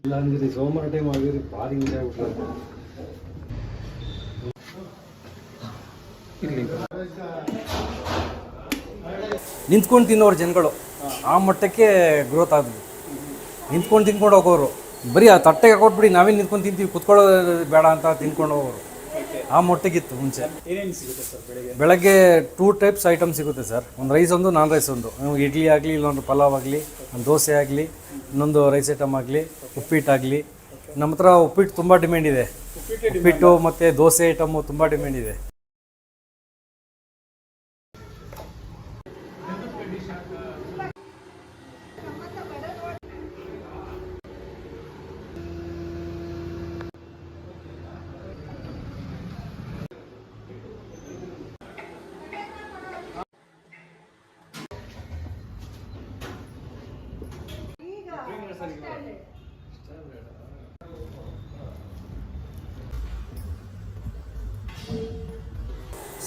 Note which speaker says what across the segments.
Speaker 1: ಇಲ್ಲ ಅಂದಿರಿ ಸೋಮವಾರ ಟೈಮ್ ಆಗಿರಿ ಭಾರಿ ಹಿಂಸೆ ಆಗ್ಬಿಟ್ರೆ ಇಲ್ಲಿ ನಿಂತ್ಕೊಂಡು ತಿನ್ನೋರು ಜನಗಳು ಆ ಮಟ್ಟಕ್ಕೆ ಗ್ರೋತ್ ಆದ್ವಿ. ನಿಂತ್ಕೊಂಡು ತಿನ್ಕೊಂಡು ಹೋಗೋರು ಬರೀ ಆ ತಟ್ಟೆಗೆ ಕೊಟ್ಬಿಡಿ ನಾವೇ ನಿಂತ್ಕೊಂಡು ತಿಂತೀವಿ ಕುತ್ಕೊಳ್ಳೋದು ಬೇಡ ಅಂತ ತಿನ್ಕೊಂಡು ಹೋಗೋರು ಆ ಮಟ್ಟಿಗಿತ್ತು ಮುಂಚೆ. ಬೆಳಗ್ಗೆ 2 ಟೈಪ್ಸ್ ಐಟಮ್ ಸಿಗುತ್ತೆ ಸರ್. ಒಂದು ರೈಸ್ ಒಂದು ನಾನ್ ರೈಸ್ ಒಂದು. ಇಡ್ಲಿ ಆಗಲಿ ಇಲ್ಲೊಂದು ಪಲಾವ್ ಆಗಲಿ ಒಂದು ದೋಸೆ ಆಗಲಿ ಇನ್ನೊಂದು ರೈಸ್ ಐಟಮ್ ಆಗಲಿ ಉಪ್ಪಿಟ್ಟಾಗಲಿ. ನಮ್ಮ ಹತ್ರ ಉಪ್ಪಿಟ್ಟು ತುಂಬ ಡಿಮ್ಯಾಂಡ್ ಇದೆ. ಉಪ್ಪಿಟ್ಟು ಮತ್ತು ದೋಸೆ ಐಟಮ್ಮು ತುಂಬ ಡಿಮ್ಯಾಂಡ್ ಇದೆ.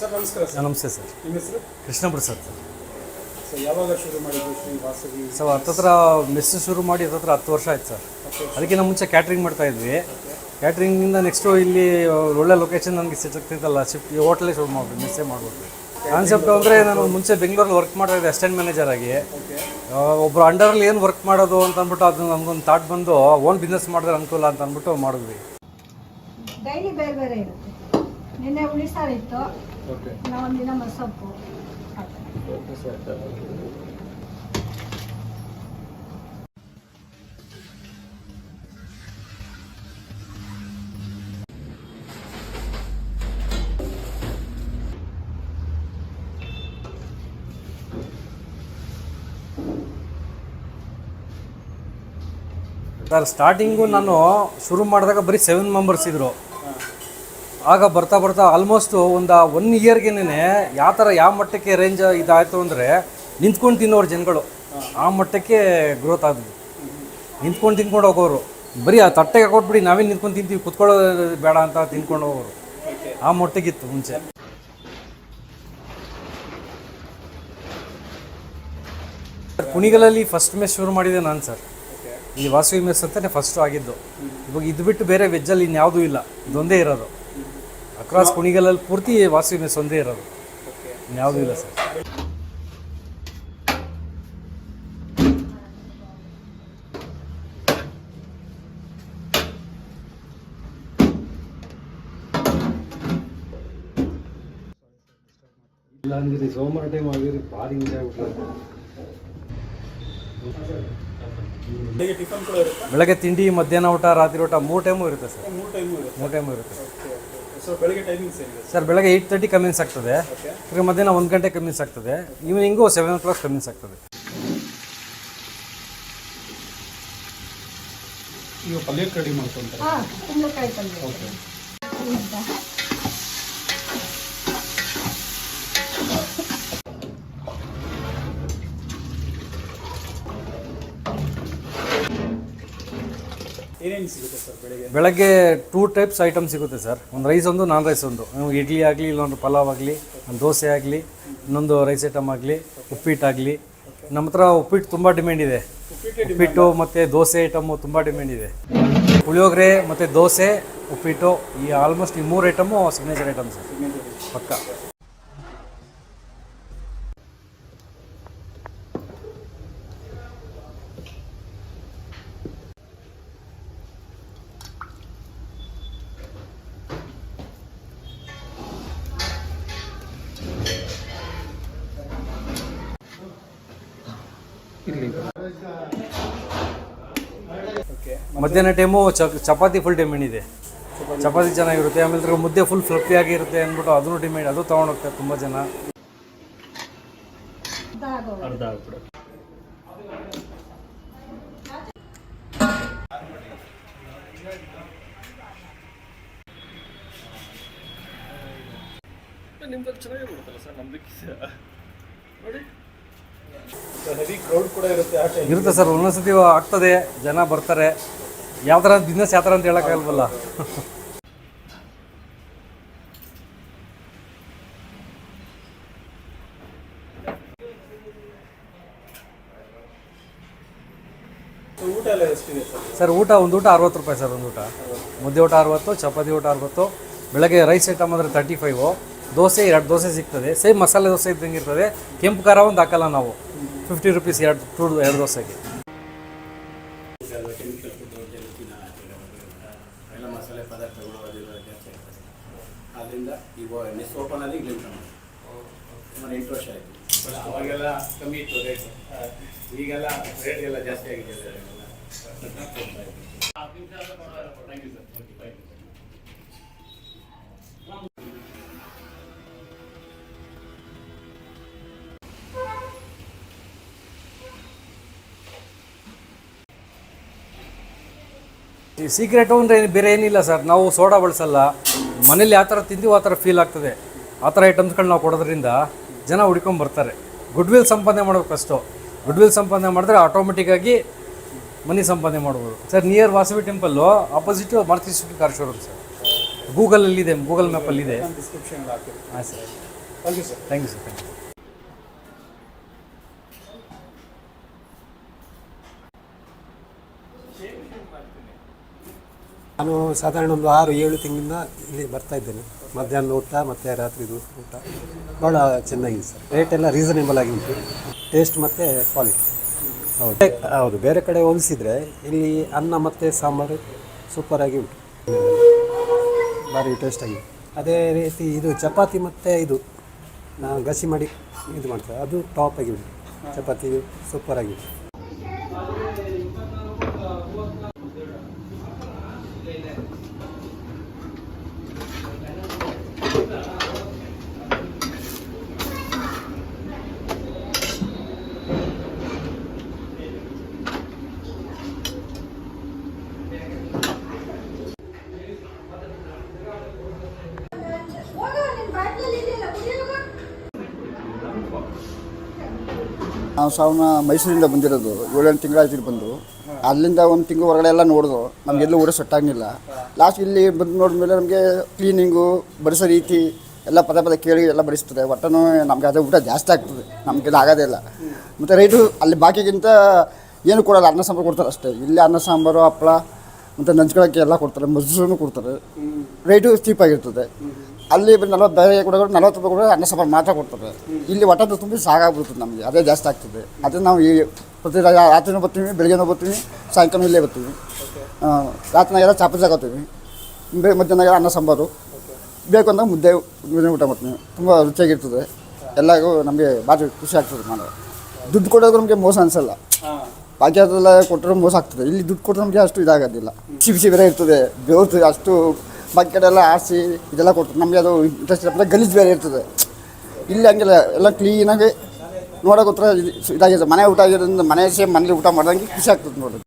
Speaker 2: ಸರ್ ನಮಸ್ಕಾರ ಸರ್.
Speaker 1: ನಮಸ್ತೆ ಸರ್.
Speaker 2: ನಿಮ್ಮ ಹೆಸರು?
Speaker 1: ಕೃಷ್ಣ ಪ್ರಸಾದ್ ಸರ್.
Speaker 2: ಸರ್ ಯಾವಾಗ ಶುರು ಮಾಡಿದ್ದು ಶ್ರೀ ವಾಸವಿ?
Speaker 1: ಸರ್ ಹತ್ತತ್ರ ಮೆಸ್ ಶುರು ಮಾಡಿ ಹತ್ತತ್ರ 10 ವರ್ಷ ಆಯ್ತು ಸರ್. ಅದಕ್ಕಿಂತ ಮುಂಚೆ ಕ್ಯಾಟ್ರಿಂಗ್ ಮಾಡ್ತಾಯಿದ್ವಿ. ಕ್ಯಾಟ್ರಿಂಗಿಂದ ನೆಕ್ಸ್ಟು ಇಲ್ಲಿ ಒಳ್ಳೆ ಲೊಕೇಶನ್ ನನಗೆ ಸಿಗ್ತಿತ್ತಲ್ಲ ಶಿಫ್ಟ್ ಹೋಟ್ಲೇ ಶುರು ಮಾಡ್ಬಿಟ್ಟು ಮೆಸ್ಸೇ ಮಾಡ್ಬಿಟ್ವಿ. ಕಾನ್ಸೆಪ್ಟ್ ಅಂದರೆ ನಾನು ಮುಂಚೆ ಬೆಂಗಳೂರಲ್ಲಿ ವರ್ಕ್ ಮಾಡ್ತಾಯಿದ್ದೆ ಅಸಿಸ್ಟೆಂಟ್ ಮ್ಯಾನೇಜರ್ ಆಗಿ. ಒಬ್ಬರು ಅಂಡರಲ್ಲಿ ಏನು ವರ್ಕ್ ಮಾಡೋದು ಅಂತ ಅಂದ್ಬಿಟ್ಟು ಅದು ನಮಗೊಂದು ಥಾಟ್ ಬಂದು ಓನ್ ಬಿಸ್ನೆಸ್ ಮಾಡಿದ್ರೆ ಅನುಕೂಲ ಅಂತ ಅಂದ್ಬಿಟ್ಟು ಮಾಡಿದ್ವಿ.
Speaker 3: ಡೈಲಿ ಬೇರೆ ಬೇರೆ ಇರುತ್ತೆ. ನಿನ್ನೆ ಉಳಿಸಾರು ಇತ್ತು, ಒಂದಿನ ಮಸೊಪ್ಪು.
Speaker 1: ಸರ್ ಸ್ಟಾರ್ಟಿಂಗು ನಾನು ಶುರು ಮಾಡಿದಾಗ ಬರೀ 7 ಮೆಂಬರ್ಸ್ ಇದ್ದರು. ಆಗ ಬರ್ತಾ ಬರ್ತಾ ಆಲ್ಮೋಸ್ಟ್ ಒಂದು 1 ಇಯರ್ಗೆನೇ ಯಾವ ಮಟ್ಟಕ್ಕೆ ರೇಂಜ್ ಇದಾಯಿತು ಅಂದರೆ ನಿಂತ್ಕೊಂಡು ತಿನ್ನೋರು ಜನಗಳು ಆ ಮಟ್ಟಕ್ಕೆ ಗ್ರೋತ್ ಆದ್ವಿ. ನಿಂತ್ಕೊಂಡು ತಿನ್ಕೊಂಡು ಹೋಗೋರು ಬರೀ ಆ ತಟ್ಟೆಗೆ ಕೊಟ್ಬಿಡಿ ನಾವೇ ನಿಂತ್ಕೊಂಡು ತಿಂತೀವಿ ಕುತ್ಕೊಳ್ಳೋದು ಬೇಡ ಅಂತ ತಿನ್ಕೊಂಡು ಹೋಗೋರು ಆ ಮಟ್ಟಿಗಿತ್ತು ಮುಂಚೆ. ಕುಣಿಗಲಲ್ಲಿ ಫಸ್ಟ್ ಮೆಸ್ ಶುರು ಮಾಡಿದೆ ನಾನು ಸರ್. ಈ ವಾಸವಿ ಮೆಸ್ ಅಂತಲೇ ಫಸ್ಟು ಆಗಿದ್ದು. ಇವಾಗ ಇದು ಬಿಟ್ಟು ಬೇರೆ ವೆಜ್ಜಲ್ಲಿ ಇನ್ಯಾವುದೂ ಇಲ್ಲ, ಇದೊಂದೇ ಇರೋದು. ಅಕ್ರಾಸ್ ಕುಣಿಗಲಲ್ಲಿ ಪೂರ್ತಿ ವಾಸವಿ ಮೆಸ್ ಒಂದೇ ಇರೋದು, ಇನ್ಯಾವುದೂ ಇಲ್ಲ ಸರ್. ಇಲ್ಲ ಅಂದಿರಿ ಸೋಮವಾರ ಟೈಮ್ ಆಗಿರಿ ಭಾರಿ ಹಿಂಸೆ ಆಗ್ಬಿಟ್ರೆ. ಬೆಳಗ್ಗೆ ತಿಂಡಿ, ಮಧ್ಯಾಹ್ನ ಊಟ, ರಾತ್ರಿ ಊಟ 3 ಟೈಮು ಇರುತ್ತೆ ಸರ್. 3 ಟೈಮು ಇರುತ್ತೆ ಸರ್. ಬೆಳಗ್ಗೆ 8:30 ಕನ್ವಿನ್ಸ್ ಆಗ್ತದೆ. ಈಗ ಮಧ್ಯಾಹ್ನ 1 ಗಂಟೆ ಕನ್ವಿನ್ಸ್ ಆಗ್ತದೆ. ಈವ್ನಿಂಗು 7 o'clock ಕನ್ವಿನ್ಸ್ ಆಗ್ತದೆ.
Speaker 2: ಈಗ ಪಲ್ಯ ರೆಡಿ ಮಾಡ್ಕೊಂತಾರೆ.
Speaker 3: ಕುಂಬಳಕಾಯಿ ಪಲ್ಯ.
Speaker 2: ಏನೇನು ಸಿಗುತ್ತೆ ಸರ್
Speaker 1: ಬೆಳಗ್ಗೆ 2 ಟೈಪ್ಸ್ ಐಟಮ್ ಸಿಗುತ್ತೆ ಸರ್. ಒಂದು ರೈಸ್ ಒಂದು ನಾನ್ ರೈಸ್ ಒಂದು. ಇಡ್ಲಿ ಆಗಲಿ ಇಲ್ಲೊಂದು ಪಲಾವ್ ಆಗಲಿ ಒಂದು ದೋಸೆ ಆಗಲಿ ಇನ್ನೊಂದು ರೈಸ್ ಐಟಮ್ ಆಗಲಿ ಉಪ್ಪಿಟ್ಟಾಗಲಿ. ನಮ್ಮ ಹತ್ರ ಉಪ್ಪಿಟ್ಟು ತುಂಬ ಡಿಮ್ಯಾಂಡ್ ಇದೆ. ಉಪ್ಪಿಟ್ಟು ಮತ್ತು ದೋಸೆ ಐಟಮ್ಮು ತುಂಬ ಡಿಮ್ಯಾಂಡ್ ಇದೆ. ಪುಳಿಯೋಗರೆ ಮತ್ತು ದೋಸೆ, ಉಪ್ಪಿಟ್ಟು, ಈ ಆಲ್ಮೋಸ್ಟ್ ಈ 3 ಐಟಮು ಸಿಗ್ನೇಚರ್ ಐಟಮ್ ಸರ್ ಪಕ್ಕ. ಮಧ್ಯಾಹ್ನ ಟೈಮು ಚಪಾತಿ ಫುಲ್ ಡಿಮ್ಯಾಂಡ್ ಇದೆ. ಚಪಾತಿ ಚೆನ್ನಾಗಿರುತ್ತೆ. ಆಮೇಲೆ ಮುದ್ದೆ ಫುಲ್ ಫ್ಲಫಿ ಆಗಿರುತ್ತೆ ಅಂದ್ಬಿಟ್ಟು ಅದನ್ನು ಡಿಮ್ಯಾಂಡ್, ಅದು ತೊಗೊಂಡೋಗ್ತಾರೆ ತುಂಬ ಜನ. ಅರ್ಧ ಆಗ್ಬಿಡುತ್ತೆ. ನಿಮ್ದು ಚೆನ್ನಾಗಿ ಬರುತ್ತಲ್ಲ ಸರ್, ನಮ್ದಕ್ಕೆ ನೋಡಿ.
Speaker 2: ಸೊ ಹೆವಿ ಕ್ರೌಡ್ ಕೂಡ ಇರುತ್ತೆ ಆ ಟೈಮ್.
Speaker 1: ಇರುತ್ತೆ ಸರ್, ಒಂದೊಂದ್ಸತಿ ಆಗ್ತದೆ, ಜನ ಬರ್ತಾರೆ. ಯಾವ ಥರ ಬಿಸ್ನೆಸ್ ಯಾವ ಥರ ಅಂತ ಹೇಳೋಕ್ಕಾಗಲ್ವಲ್ಲ.
Speaker 2: ಸೊ ಊಟ ಎಲ್ಲ ಎಷ್ಟಿದೆ ಸರ್?
Speaker 1: ಸರ್ ಒಂದು ಊಟ 60 ರೂಪಾಯಿ ಸರ್. ಒಂದು ಊಟ ಮುದ್ದೆ ಊಟ 60, ಚಪಾತಿ ಊಟ 60. ಬೆಳಗ್ಗೆ ರೈಸ್ ಐಟಮ್ ಅಂದರೆ 35. ದೋಸೆ 2 ದೋಸೆ ಸಿಗ್ತದೆ, ಸೇಮ್ ಮಸಾಲೆ ದೋಸೆ ಇದ್ದಂಗೆ ಇರ್ತದೆ. ಕೆಂಪು ಖಾರ ಒಂದು ಹಾಕಲ್ಲ ನಾವು. 50 ರೂಪೀಸ್ 2 ದೋಸೆಗೆ.
Speaker 4: ಎಲ್ಲ ಮಸಾಲೆ ಪದಾರ್ಥಗಳು ಅದೆಲ್ಲ ಜಾಸ್ತಿ ಆಗ್ತದೆ. ಆದ್ದರಿಂದ ಈಗ ನೆಕ್ಸ್ಟ್ ಓಪನ್ ಆಗಿ ಇಲ್ಲಿಂದ ಸುಮಾರು 8 ವರ್ಷ ಆಯಿತು. ಅವಾಗೆಲ್ಲ ಕಮ್ಮಿ ಇತ್ತು ರೇಟ್, ಈಗೆಲ್ಲ ರೇಟ್ ಎಲ್ಲ ಜಾಸ್ತಿ ಆಗಿದೆ. Thank you sir.
Speaker 1: ಈ ಸೀಕ್ರೆಟು ಅಂದರೆ ಬೇರೆ ಏನಿಲ್ಲ ಸರ್, ನಾವು ಸೋಡಾ ಬಳಸಲ್ಲ. ಮನೇಲಿ ಯಾವ ಥರ ತಿಂತೀವಿ ಆ ಥರ ಫೀಲ್ ಆಗ್ತದೆ. ಆ ಥರ ಐಟಮ್ಸ್ಗಳು ನಾವು ಕೊಡೋದ್ರಿಂದ ಜನ ಹುಡ್ಕೊಂಡು ಬರ್ತಾರೆ. ಗುಡ್ವಿಲ್ ಸಂಪಾದನೆ ಮಾಡೋದು ಫಸ್ಟು. ಗುಡ್ವಿಲ್ ಸಂಪಾದನೆ ಮಾಡಿದ್ರೆ ಆಟೋಮೆಟಿಕ್ಕಾಗಿ ಮನಿ ಸಂಪಾದನೆ ಮಾಡ್ಬೋದು sir. Near Vasavi temple opposite Maruti Suzuki car showroom sir. ಗೂಗಲಲ್ಲಿದೆ, ಗೂಗಲ್ ಮ್ಯಾಪಲ್ಲಿದೆ.
Speaker 2: ಡಿಸ್ಕ್ರಿಪ್ಷನ್ ಹಾಕಿರಿ.
Speaker 1: ಹಾಂ sir.
Speaker 2: Thank you sir.
Speaker 1: Thank you sir. Thank you.
Speaker 5: ನಾನು ಸಾಧಾರಣ ಒಂದು 6-7 ತಿಂಗಳಿಂದ ಇಲ್ಲಿ ಬರ್ತಾ ಇದ್ದೇನೆ. ಮಧ್ಯಾಹ್ನ ಊಟ ಮತ್ತು ರಾತ್ರಿದು ಊಟ ಭಾಳ ಚೆನ್ನಾಗಿದೆ ಸರ್. ರೇಟ್ ಎಲ್ಲ ರೀಸನೇಬಲ್ ಆಗಿ ಉಂಟು. ಟೇಸ್ಟ್ ಮತ್ತು ಕ್ವಾಲಿಟಿ ಹೌದು. ಬೇರೆ ಕಡೆ ಹೋಲಿಸಿದರೆ ಇಲ್ಲಿ ಅನ್ನ ಮತ್ತು ಸಾಂಬಾರು ಸೂಪರಾಗಿ ಉಂಟು, ಭಾರಿ ಟೇಸ್ಟಾಗಿದೆ. ಅದೇ ರೀತಿ ಇದು ಚಪಾತಿ ಮತ್ತು ಇದು ಗಸಿ ಮಾಡಿ ಇದು ಮಾಡ್ತಾರೆ, ಅದು ಟಾಪಾಗಿ ಉಂಟು. ಚಪಾತಿ ಸೂಪರಾಗಿ ಉಂಟು.
Speaker 6: ನಾವು ಮೈಸೂರಿಂದ ಬಂದಿರೋದು. 7-8 ತಿಂಗಳಾಯ್ತು ಬಂದು. ಅಲ್ಲಿಂದ ಒಂದು ತಿಂಗಳು ಹೊರಗಡೆ ಎಲ್ಲ ನೋಡಿದ್ರು, ನಮಗೆಲ್ಲೂ ಊಟ ಸೆಟ್ ಆಗಲಿಲ್ಲ. ಲಾಸ್ಟ್ ಇಲ್ಲಿ ಬಂದು ನೋಡಿದ್ಮೇಲೆ ನಮಗೆ ಕ್ಲೀನಿಂಗು, ಬಡಿಸೋ ರೀತಿ ಎಲ್ಲ ಪದೇ ಕೇಳಿ ಎಲ್ಲ ಬಡಿಸ್ತದೆ. ಒಟ್ಟನೂ ನಮಗೆ ಅದೇ ಊಟ ಜಾಸ್ತಿ ಆಗ್ತದೆ, ನಮಗೆ ಆಗೋದೇ ಇಲ್ಲ. ಮತ್ತು ರೈಟು ಅಲ್ಲಿ ಬಾಕಿಗಿಂತ ಏನು ಕೊಡೋಲ್ಲ, ಅನ್ನ ಸಾಂಬಾರು ಕೊಡ್ತಾರೆ ಅಷ್ಟೇ. ಇಲ್ಲಿ ಅನ್ನ ಸಾಂಬಾರು, ಹಪ್ಪಳ ಮತ್ತು ನಂಚ್ಕೊಳ್ಳೋಕ್ಕೆ ಎಲ್ಲ ಕೊಡ್ತಾರೆ, ಮೊಸರು ಕೊಡ್ತಾರೆ. ರೇಟು ಚೀಪಾಗಿರ್ತದೆ. ಅಲ್ಲಿ ಬೇರೆ ಕೂಡ 40 ರೂಪಾಯಿ ಕೂಡ ಅನ್ನ ಸಾಂಬಾರು ಮಾತ್ರ ಕೊಡ್ತಾರೆ. ಇಲ್ಲಿ ಒಟ್ಟದ್ದು ತುಂಬಿ ಸಾಕಾಗ್ಬಿಡ್ತದೆ ನಮಗೆ, ಅದೇ ಜಾಸ್ತಿ ಆಗ್ತದೆ. ಅದೇ ನಾವು ಈ ಪ್ರತಿ ರಾತ್ರಿನೂ ಬರ್ತೀವಿ, ಬೆಳಗ್ಗೆನೂ ಬರ್ತೀವಿ, ಸಾಯಂಕಾಲ ಇಲ್ಲೇ ಬರ್ತೀವಿ. ರಾತ್ರಿನಾಗೆಲ್ಲ ಚಾಪತಿ ತಗೋತೀವಿ, ಮಧ್ಯಾಹ್ನ ಅನ್ನ ಸಾಂಬಾರು ಬೇಕು ಅಂದ್ರೆ ಮುದ್ದೆ ಊಟ ಮಾಡ್ತೀವಿ. ತುಂಬ ರುಚಿಯಾಗಿರ್ತದೆ. ಎಲ್ಲರಿಗೂ ನಮಗೆ ಭಾರಿ ಖುಷಿ ಆಗ್ತದೆ. ಮಾಡೋದು ದುಡ್ಡು ಕೊಡೋದು ನಮಗೆ ಮೋಸ ಅನಿಸಲ್ಲ. ಬಾಕಿ ಅದೆಲ್ಲ ಕೊಟ್ಟರೆ ಮೋಸ ಆಗ್ತದೆ. ಇಲ್ಲಿ ದುಡ್ಡು ಕೊಟ್ಟರೆ ನಮಗೆ ಅಷ್ಟು ಇದಾಗೋದಿಲ್ಲ. ಬಿಸಿ ಬೇರೆ ಇರ್ತದೆ, ಬೇವ್ತದೆ. ಅಷ್ಟು ಬಾಕಿ ಕಡೆ ಎಲ್ಲ ಆರಿಸಿ ಇದೆಲ್ಲ ಕೊಡ್ತಾರೆ, ನಮಗೆ ಅದು ಇಂಟ್ರೆಸ್ಟ್ ಇರ್ತದೆ. ಗಲೀಜು ಬೇರೆ ಇರ್ತದೆ. ಇಲ್ಲಿ ಹಂಗೆಲ್ಲ ಎಲ್ಲ ಕ್ಲೀನಾಗಿ ನೋಡೋಕ್ಕೋಸ್ಕರ ಇದಾಗಿದೆ. ಮನೆ ಊಟ ಆಗಿರೋದ್ರಿಂದ ಮನೇಲಿ ಊಟ ಮಾಡ್ದಂಗೆ ಖುಷಿ ಆಗ್ತದೆ ನೋಡೋದು.